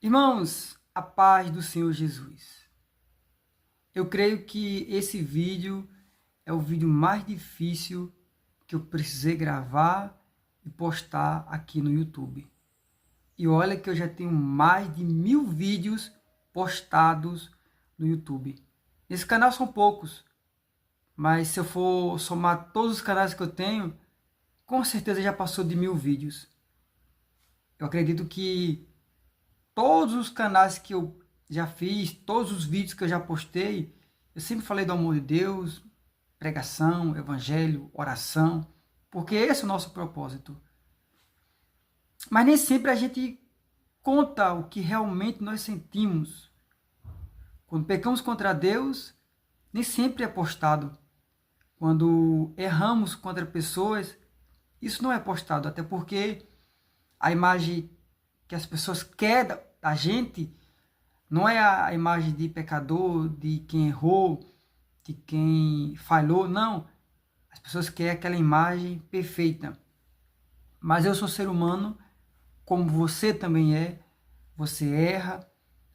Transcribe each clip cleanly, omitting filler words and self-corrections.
Irmãos, a paz do Senhor Jesus. Eu creio que esse vídeo é o vídeo mais difícil que eu precisei gravar e postar aqui no YouTube. E olha que eu já tenho mais de 1000 vídeos postados no YouTube. Nesse canal são poucos, mas se eu for somar todos os canais que eu tenho, com certeza já passou de 1000 vídeos. Eu acredito que todos os canais que eu já fiz, todos os vídeos que eu já postei, eu sempre falei do amor de Deus, pregação, evangelho, oração, porque esse é o nosso propósito. Mas nem sempre a gente conta o que realmente nós sentimos. Quando pecamos contra Deus, nem sempre é postado. Quando erramos contra pessoas, isso não é postado, até porque a imagem que as pessoas querem da gente não é a imagem de pecador, de quem errou, de quem falhou, não. As pessoas querem aquela imagem perfeita. Mas eu sou ser humano, como você também é. Você erra,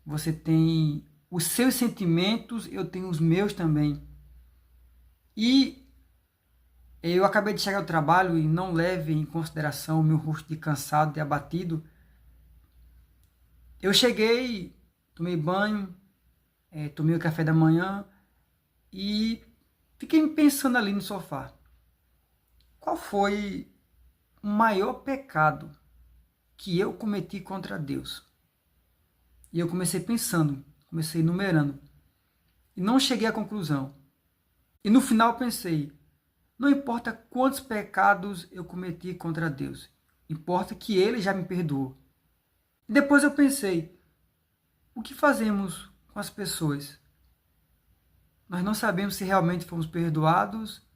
você tem os seus sentimentos, eu tenho os meus também. E eu acabei de chegar ao trabalho e não leve em consideração o meu rosto de cansado, de abatido. Eu cheguei, tomei banho, tomei o café da manhã e fiquei pensando ali no sofá. Qual foi o maior pecado que eu cometi contra Deus? E eu comecei pensando, comecei enumerando. E não cheguei à conclusão. E no final pensei, não importa quantos pecados eu cometi contra Deus, importa que Ele já me perdoou. E depois eu pensei, o que fazemos com as pessoas? Nós não sabemos se realmente fomos perdoados,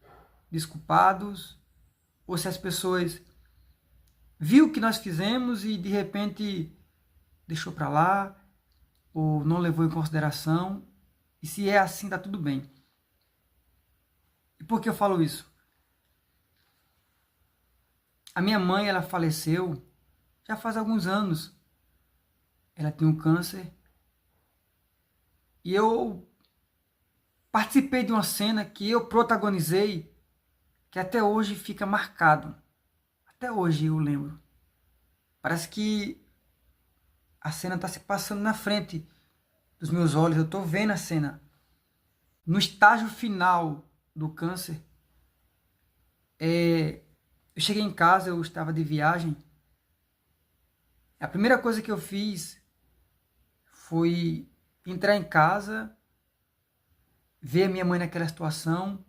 desculpados, ou se as pessoas viu o que nós fizemos e de repente deixou para lá, ou não levou em consideração. E se é assim, está tudo bem. E por que eu falo isso? A minha mãe, ela faleceu já faz alguns anos. Ela tem um câncer. E eu participei de uma cena que eu protagonizei, que até hoje fica marcado. Até hoje eu lembro. Parece que a cena está se passando na frente dos meus olhos. Eu estou vendo a cena. No estágio final do câncer, eu cheguei em casa, eu estava de viagem. A primeira coisa que eu fiz foi entrar em casa, ver a minha mãe naquela situação,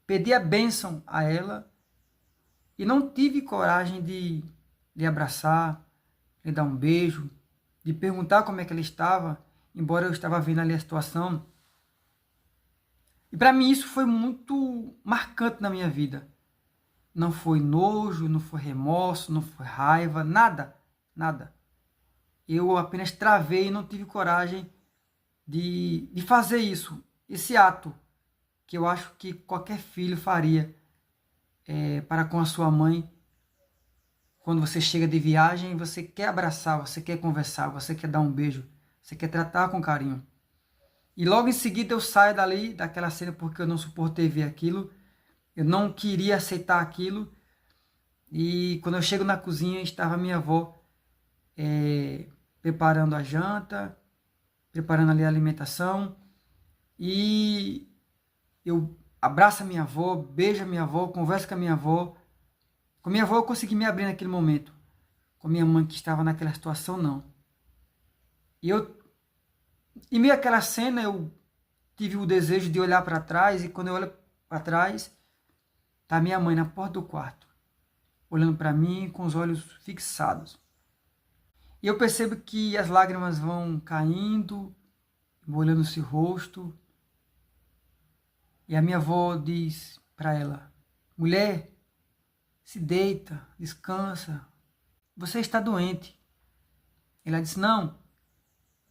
pedir a bênção a ela e não tive coragem de abraçar, de dar um beijo, de perguntar como é que ela estava, embora eu estava vendo ali a situação. E para mim isso foi muito marcante na minha vida. Não foi nojo, não foi remorso, não foi raiva, nada, nada. Eu apenas travei e não tive coragem de fazer isso, esse ato, que eu acho que qualquer filho faria para com a sua mãe. Quando você chega de viagem, você quer abraçar, você quer conversar, você quer dar um beijo, você quer tratar com carinho. E logo em seguida eu saio dali, daquela cena, porque eu não suportei ver aquilo, eu não queria aceitar aquilo. E quando eu chego na cozinha, estava minha avó preparando a janta, preparando ali a alimentação. E eu abraço a minha avó, beijo a minha avó, converso com a minha avó. Com a minha avó eu consegui me abrir naquele momento. Com a minha mãe que estava naquela situação, não. E eu, em meio àquela cena, eu tive o desejo de olhar para trás. E quando eu olho para trás, tá minha mãe na porta do quarto, olhando para mim com os olhos fixados. E eu percebo que as lágrimas vão caindo, molhando seu rosto. E a minha avó diz para ela, mulher, se deita, descansa, você está doente. Ela disse, não,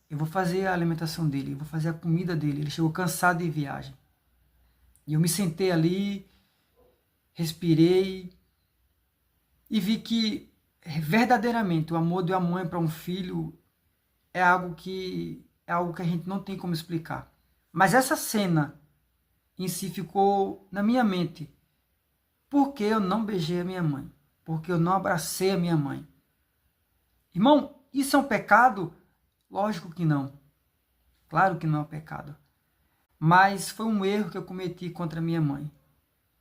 eu vou fazer a alimentação dele, eu vou fazer a comida dele. Ele chegou cansado de viagem. E eu me sentei ali, respirei e vi que verdadeiramente o amor de uma mãe para um filho é algo que a gente não tem como explicar. Mas essa cena em si ficou na minha mente. Por que eu não beijei a minha mãe? Por que eu não abracei a minha mãe? Irmão, isso é um pecado? Lógico que não. Claro que não é um pecado. Mas foi um erro que eu cometi contra a minha mãe.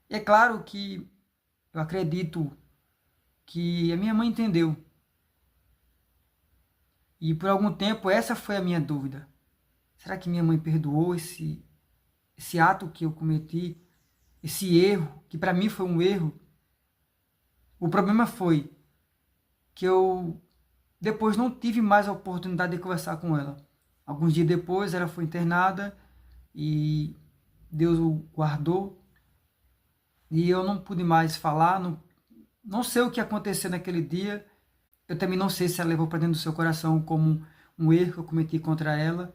E é claro que eu acredito que a minha mãe entendeu. E por algum tempo essa foi a minha dúvida. Será que minha mãe perdoou esse ato que eu cometi? Esse erro, que para mim foi um erro? O problema foi que eu depois não tive mais a oportunidade de conversar com ela. Alguns dias depois ela foi internada e Deus o guardou. E eu não pude mais falar, não sei o que aconteceu naquele dia. Eu também não sei se ela levou para dentro do seu coração como um erro que eu cometi contra ela.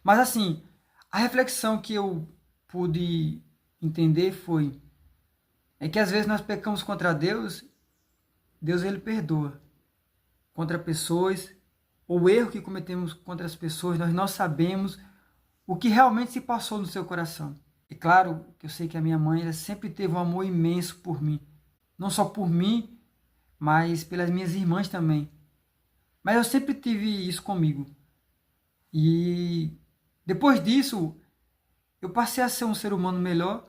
Mas assim, a reflexão que eu pude entender é que às vezes nós pecamos contra Deus, Deus ele perdoa. Contra pessoas, o erro que cometemos contra as pessoas, nós não sabemos o que realmente se passou no seu coração. E claro que eu sei que a minha mãe ela sempre teve um amor imenso por mim. Não só por mim, mas pelas minhas irmãs também. Mas eu sempre tive isso comigo. E depois disso, eu passei a ser um ser humano melhor,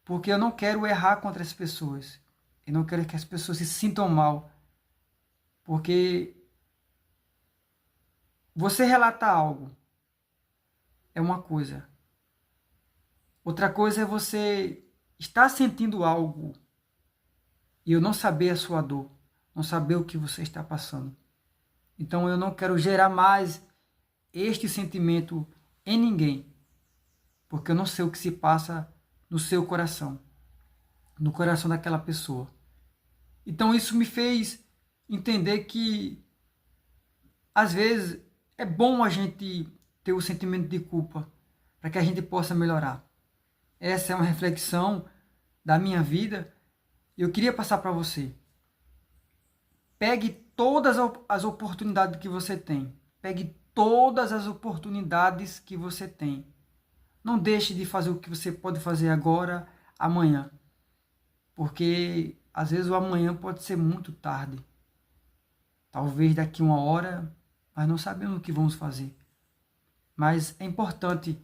porque eu não quero errar contra as pessoas. Eu não quero que as pessoas se sintam mal. Porque você relatar algo é uma coisa. Outra coisa é você estar sentindo algo e eu não saber a sua dor, não saber o que você está passando. Então eu não quero gerar mais este sentimento em ninguém, porque eu não sei o que se passa no seu coração, no coração daquela pessoa. Então isso me fez entender que às vezes é bom a gente ter o sentimento de culpa para que a gente possa melhorar. Essa é uma reflexão da minha vida e eu queria passar para você. Pegue todas as oportunidades que você tem. Pegue todas as oportunidades que você tem. Não deixe de fazer o que você pode fazer agora, amanhã. Porque às vezes o amanhã pode ser muito tarde. Talvez daqui uma hora, nós não sabemos o que vamos fazer. Mas é importante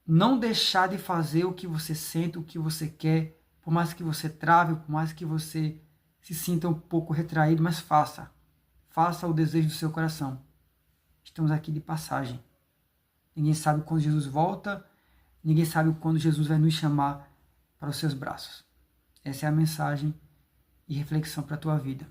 não deixar de fazer o que você sente, o que você quer, por mais que você trave, por mais que você se sinta um pouco retraído, mas faça. Faça o desejo do seu coração. Estamos aqui de passagem. Ninguém sabe quando Jesus volta, ninguém sabe quando Jesus vai nos chamar para os seus braços. Essa é a mensagem e reflexão para a tua vida.